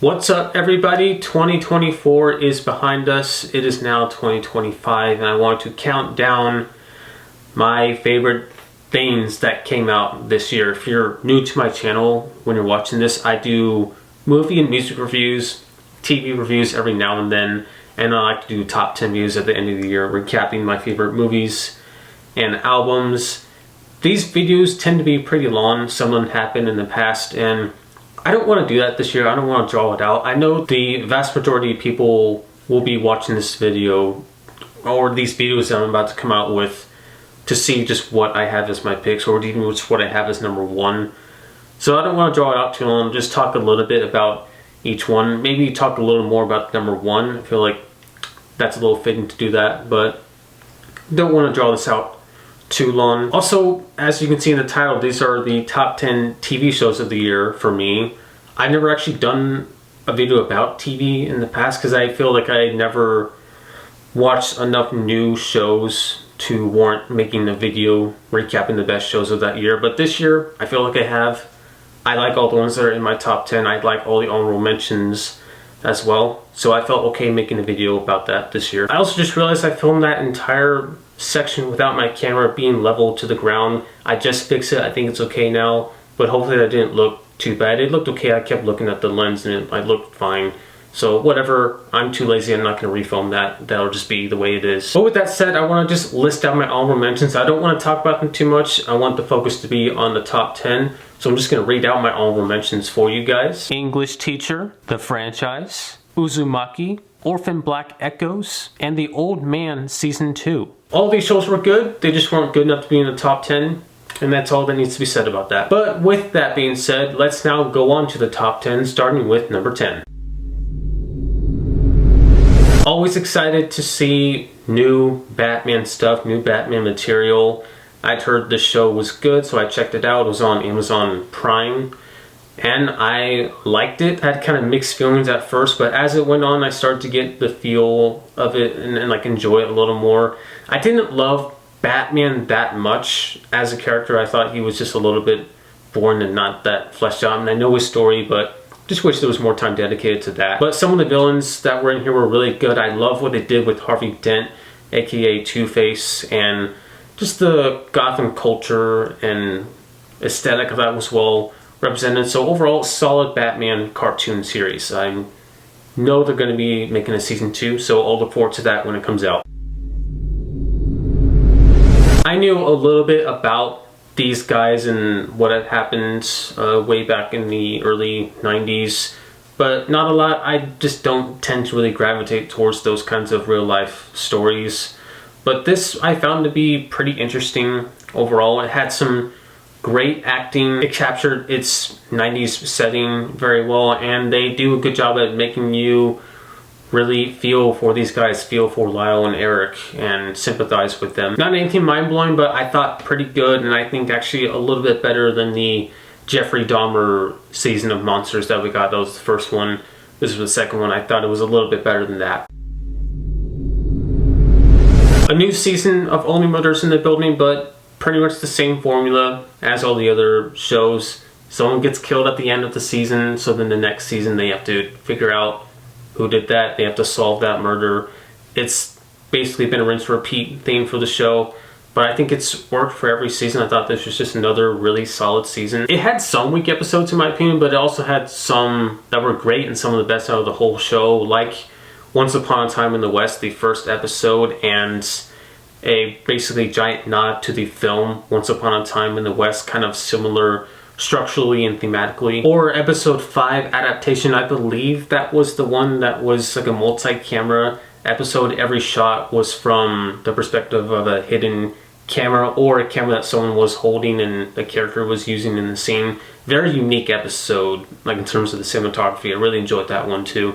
What's up, everybody? 2024 is behind us. It is now 2025 and I want to count down my favorite things that came out this year. If you're new to my channel, when you're watching this, I do movie and music reviews, TV reviews every now and then, and I like to do top 10 views at the end of the year, recapping my favorite movies and albums. These videos tend to be pretty long. Some of them happened in the past, and I don't want to do that this year. I don't want to draw it out. I know the vast majority of people will be watching this video or these videos that I'm about to come out with to see just what I have as my picks, or even just what I have as number one. So I don't want to draw it out too long. Just talk a little bit about each one. Maybe talk a little more about number one. I feel like that's a little fitting to do that, but don't want to draw this out too long. Also, as you can see in the title, these are the top 10 TV shows of the year for me. I've never actually done a video about TV in the past because I feel like I never watched enough new shows to warrant making a video recapping the best shows of that year. But this year, I feel like I have. I like all the ones that are in my top 10. I like all the honorable mentions as well. So I felt okay making a video about that this year. I also just realized I filmed that entire section without my camera being level to the ground. I just fixed it. I think it's okay now, but hopefully that didn't look too bad. It looked okay. I kept looking at the lens and it looked fine. So whatever, I'm too lazy. I'm not going to refilm that. That'll just be the way it is. But with that said, I want to just list out my honorable mentions. I don't want to talk about them too much. I want the focus to be on the top 10. So I'm just going to read out my honorable mentions for you guys. English Teacher, The Franchise, Uzumaki, Orphan Black Echoes, and The Old Man Season 2. All these shows were good. They just weren't good enough to be in the top 10. And that's all that needs to be said about that. But with that being said, let's now go on to the top 10, starting with number 10. Always excited to see new Batman stuff, new Batman material. I'd heard the show was good, so I checked it out. It was on Amazon Prime, and I liked it. I had kind of mixed feelings at first, but as it went on, I started to get the feel of it and like enjoy it a little more. I didn't love Batman that much as a character. I thought he was just a little bit boring and not that fleshed out. And I know his story, but just wish there was more time dedicated to that. But some of the villains that were in here were really good. I love what they did with Harvey Dent, aka Two-Face, and just the Gotham culture and aesthetic of that was well represented. So overall, solid Batman cartoon series. I know they're going to be making a season 2, so I'll look forward to that when it comes out. I knew a little bit about these guys and what had happened way back in the early 90s, but not a lot. I just don't tend to really gravitate towards those kinds of real life stories. But this I found to be pretty interesting overall. It had some great acting. It captured its 90s setting very well, and they do a good job at making you really feel for these guys, feel for Lyle and Eric, and sympathize with them. Not anything mind-blowing, but I thought pretty good, and I think actually a little bit better than the Jeffrey Dahmer season of Monsters that we got. That was the first one. This was the second one. I thought it was a little bit better than that. A new season of Only Murders in the Building, but pretty much the same formula as all the other shows. Someone gets killed at the end of the season, so then the next season they have to figure out who did that. They have to solve that murder. It's basically been a rinse repeat theme for the show, but I think it's worked for every season. I thought this was just another really solid season. It had some weak episodes in my opinion, but it also had some that were great and some of the best out of the whole show, like Once Upon a Time in the West, the first episode, and a basically giant nod to the film Once Upon a Time in the West, kind of similar structurally and thematically. Or episode 5 adaptation, I believe that was the one that was like a multi-camera episode. Every shot was from the perspective of a hidden camera or a camera that someone was holding and the character was using in the scene. Very unique episode, like in terms of the cinematography. I really enjoyed that one too.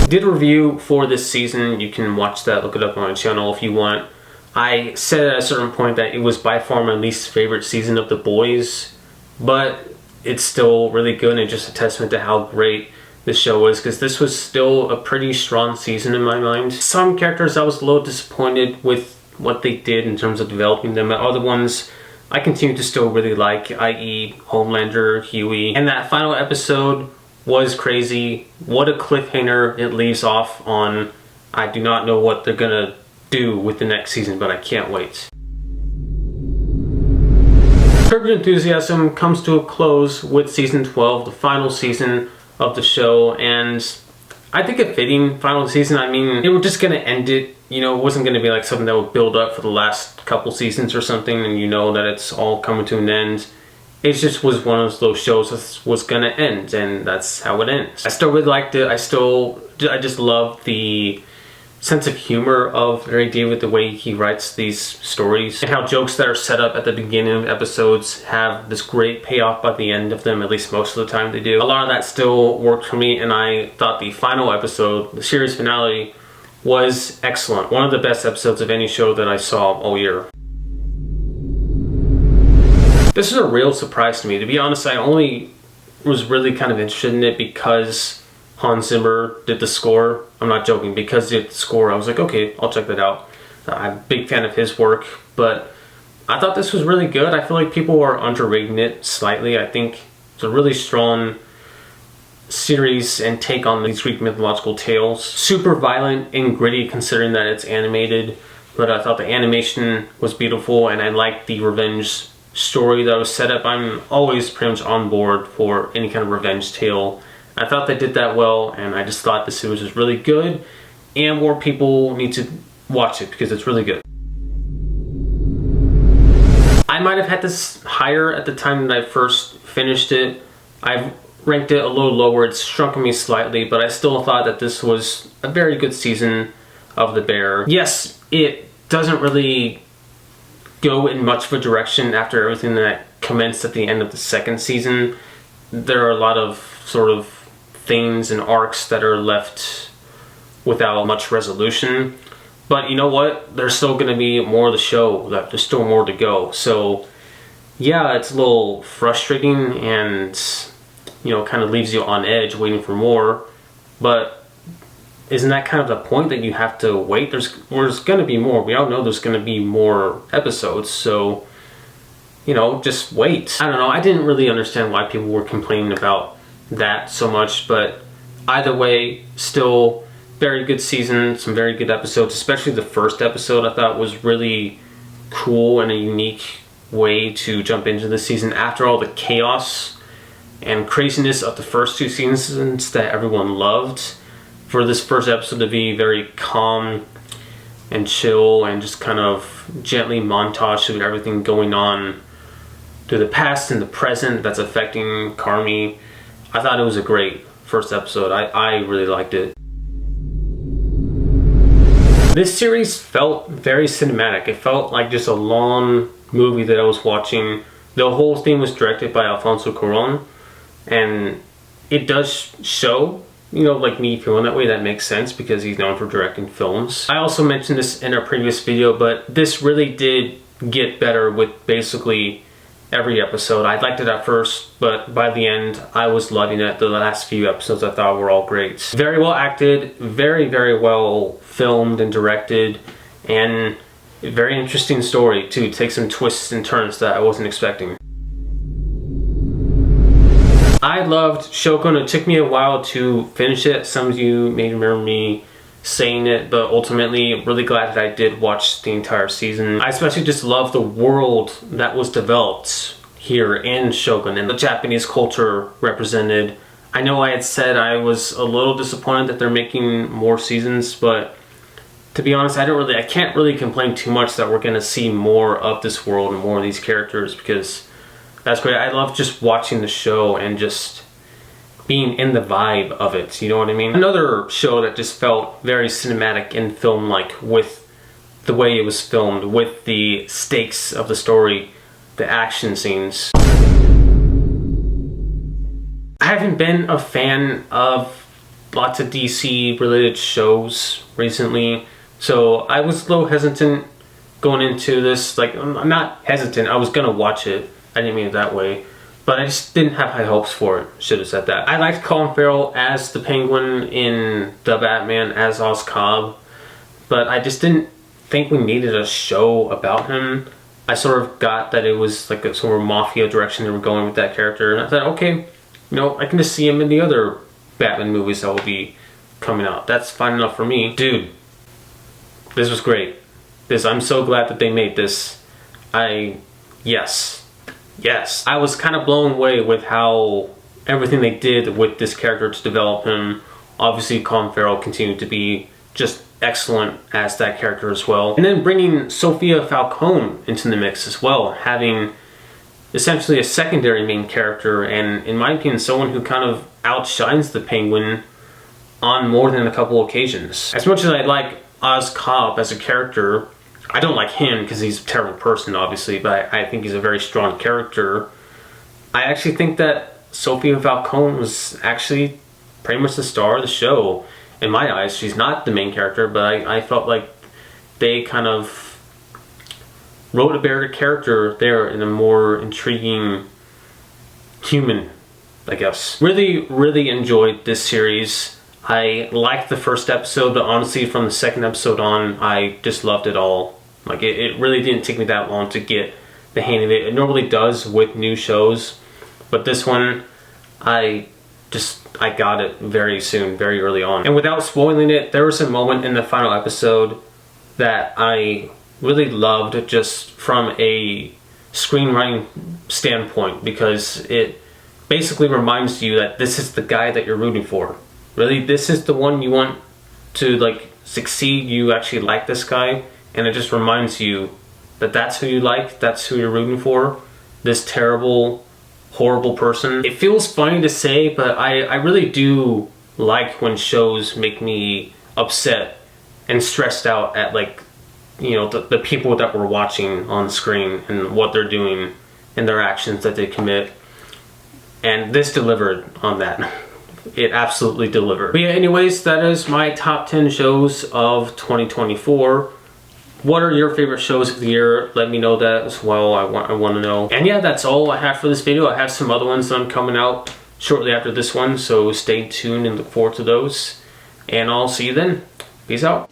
Did a review for this season. You can watch that, look it up on my channel if you want. I said at a certain point that it was by far my least favorite season of The Boys, but it's still really good and just a testament to how great this show is, because this was still a pretty strong season in my mind. Some characters I was a little disappointed with what they did in terms of developing them, but other ones I continue to still really like, i.e. Homelander, Huey. And that final episode was crazy. What a cliffhanger it leaves off on. I do not know what they're gonna do with the next season, but I can't wait. Curb Your Enthusiasm comes to a close with season 12, the final season of the show, and I think a fitting final season. I mean, they were just gonna end it, you know, it wasn't gonna be like something that would build up for the last couple seasons or something, and you know that it's all coming to an end. It just was one of those shows that was gonna end, and that's how it ends. I still really liked it. I just love the sense of humor of Larry David, the way he writes these stories, and how jokes that are set up at the beginning of episodes have this great payoff by the end of them, at least most of the time they do. A lot of that still worked for me, and I thought the final episode, the series finale, was excellent. One of the best episodes of any show that I saw all year. This is a real surprise to me. To be honest, I only was really kind of interested in it because Hans Zimmer did the score. I'm not joking. Because he did the score, I was like, okay, I'll check that out. I'm a big fan of his work, but I thought this was really good. I feel like people are underrating it slightly. I think it's a really strong series and take on these Greek mythological tales. Super violent and gritty considering that it's animated, but I thought the animation was beautiful, and I liked the revenge story that was set up. I'm always pretty much on board for any kind of revenge tale. I thought they did that well, and I just thought the series was really good, and more people need to watch it because it's really good. I might have had this higher at the time that I first finished it. I've ranked it a little lower. It's shrunken me slightly, but I still thought that this was a very good season of The Bear. Yes, it doesn't really go in much of a direction after everything that commenced at the end of the second season. There are a lot of sort of things and arcs that are left without much resolution, but you know what, there's still going to be more of the show, that there's still more to go. So yeah, it's a little frustrating and, you know, kind of leaves you on edge waiting for more, but isn't that kind of the point, that you have to wait? There's going to be more. We all know there's going to be more episodes, so, you know, just wait. I don't know, I didn't really understand why people were complaining about that so much, but either way, still very good season, some very good episodes, especially the first episode I thought was really cool and a unique way to jump into the season after all the chaos and craziness of the first two seasons that everyone loved. For this first episode to be very calm and chill and just kind of gently montage through everything going on through the past and the present that's affecting Carmi, I thought it was a great first episode. I really liked it. This series felt very cinematic. It felt like just a long movie that I was watching. The whole thing was directed by Alfonso Cuarón, and it does show, you know, like me feeling that way. That makes sense because he's known for directing films. I also mentioned this in our previous video, but this really did get better with basically every episode. I liked it at first, but by the end, I was loving it. The last few episodes I thought were all great. Very well acted, very, very well filmed and directed, and a very interesting story too. Take some twists and turns that I wasn't expecting. I loved Shogun. It took me a while to finish it. Some of you may remember me saying it, but ultimately I'm really glad that I did watch the entire season. I especially just love the world that was developed here in Shogun and the Japanese culture represented. I know I had said I was a little disappointed that they're making more seasons, but to be honest, I can't really complain too much that we're gonna see more of this world and more of these characters, because that's great. I love just watching the show and just being in the vibe of it, you know what I mean? Another show that just felt very cinematic and film-like with the way it was filmed, with the stakes of the story, the action scenes. I haven't been a fan of lots of DC related shows recently, so I was a little hesitant going into this. Like, I'm not hesitant, I was gonna watch it. I didn't mean it that way. But I just didn't have high hopes for it. Should have said that. I liked Colin Farrell as the Penguin in The Batman, as Oz Cobb, but I just didn't think we needed a show about him. I sort of got that it was like a sort of mafia direction they were going with that character. And I thought, okay, you know, I can just see him in the other Batman movies that will be coming out. That's fine enough for me. Dude, this was great. I'm so glad that they made this. Yes. I was kind of blown away with how everything they did with this character to develop him. Obviously, Colin Farrell continued to be just excellent as that character as well. And then bringing Sophia Falcone into the mix as well, having essentially a secondary main character, and in my opinion, someone who kind of outshines the Penguin on more than a couple occasions. As much as I like Oz Cobb as a character, I don't like him because he's a terrible person, obviously, but I think he's a very strong character. I actually think that Sophia Falcone was actually pretty much the star of the show. In my eyes, she's not the main character, but I felt like they kind of wrote a better character there in a more intriguing human, I guess. Really enjoyed this series. I liked the first episode, but honestly, from the second episode on, I just loved it all. Like, it really didn't take me that long to get the hang of it. It normally does with new shows, but this one, I got it very soon, very early on. And without spoiling it, there was a moment in the final episode that I really loved just from a screenwriting standpoint, because it basically reminds you that this is the guy that you're rooting for. Really, this is the one you want to like succeed. You actually like this guy, and it just reminds you that that's who you like, that's who you're rooting for. This terrible, horrible person. It feels funny to say, but I really do like when shows make me upset and stressed out at, like, you know, the people that we're watching on screen and what they're doing and their actions that they commit. And this delivered on that. It absolutely delivered. But yeah, anyways, that is my top 10 shows of 2024. What are your favorite shows of the year? Let me know that as well. I want to know. And yeah, that's all I have for this video. I have some other ones that I'm coming out shortly after this one, so stay tuned and look forward to those. And I'll see you then. Peace out.